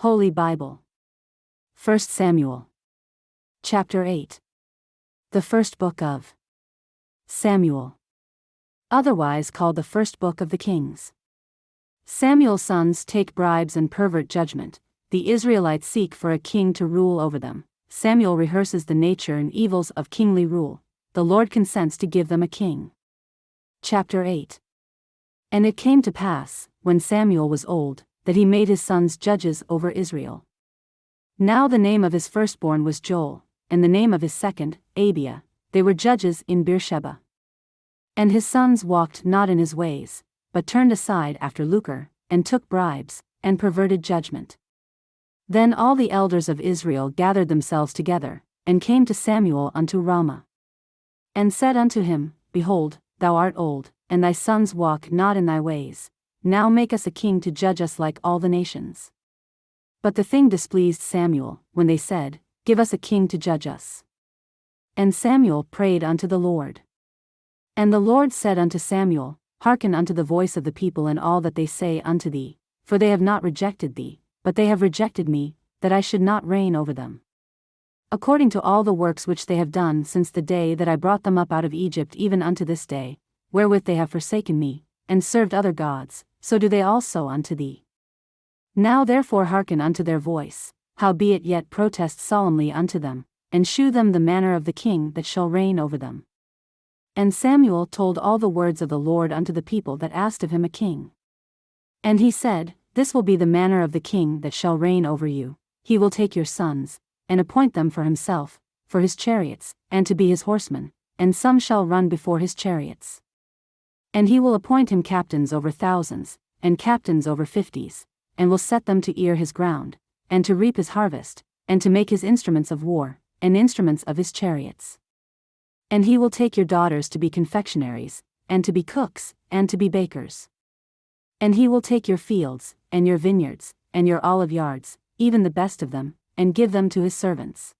Holy Bible. 1 Samuel. Chapter 8. The first book of Samuel. Otherwise called the first book of the Kings. Samuel's sons take bribes and pervert judgment. The Israelites seek for a king to rule over them. Samuel rehearses the nature and evils of kingly rule. The Lord consents to give them a king. Chapter 8. And it came to pass, when Samuel was old, that he made his sons judges over Israel. Now the name of his firstborn was Joel, and the name of his second, Abiah. They were judges in Beersheba. And his sons walked not in his ways, but turned aside after lucre, and took bribes, and perverted judgment. Then all the elders of Israel gathered themselves together, and came to Samuel unto Ramah. And said unto him, Behold, thou art old, and thy sons walk not in thy ways. Now make us a king to judge us like all the nations. But the thing displeased Samuel, when they said, Give us a king to judge us. And Samuel prayed unto the Lord. And the Lord said unto Samuel, Hearken unto the voice of the people in all that they say unto thee, for they have not rejected thee, but they have rejected me, that I should not reign over them. According to all the works which they have done since the day that I brought them up out of Egypt even unto this day, wherewith they have forsaken me, and served other gods, so do they also unto thee. Now therefore hearken unto their voice, howbeit yet protest solemnly unto them, and shew them the manner of the king that shall reign over them. And Samuel told all the words of the Lord unto the people that asked of him a king. And he said, This will be the manner of the king that shall reign over you. He will take your sons, and appoint them for himself, for his chariots, and to be his horsemen, and some shall run before his chariots. And he will appoint him captains over thousands, and captains over 50s, and will set them to ear his ground, and to reap his harvest, and to make his instruments of war, and instruments of his chariots. And he will take your daughters to be confectionaries, and to be cooks, and to be bakers. And he will take your fields, and your vineyards, and your olive yards, even the best of them, and give them to his servants.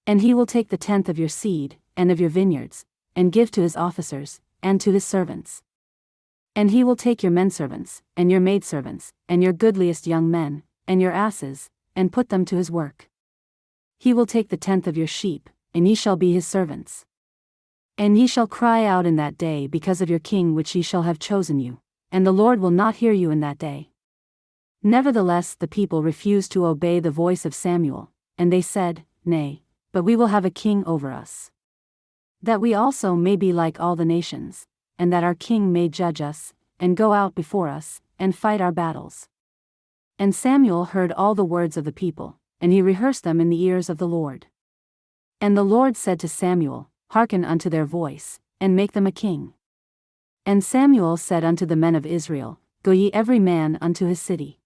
And he will take the tenth of your seed, and of your vineyards, and give to his officers, and to his servants. And he will take your menservants, and your maidservants, and your goodliest young men, and your asses, and put them to his work. He will take the tenth of your sheep, and ye shall be his servants. And ye shall cry out in that day because of your king which ye shall have chosen you, and the Lord will not hear you in that day. Nevertheless the people refused to obey the voice of Samuel, and they said, Nay, but we will have a king over us, that we also may be like all the nations, and that our king may judge us, and go out before us, and fight our battles. And Samuel heard all the words of the people, and he rehearsed them in the ears of the Lord. And the Lord said to Samuel, Hearken unto their voice, and make them a king. And Samuel said unto the men of Israel, Go ye every man unto his city.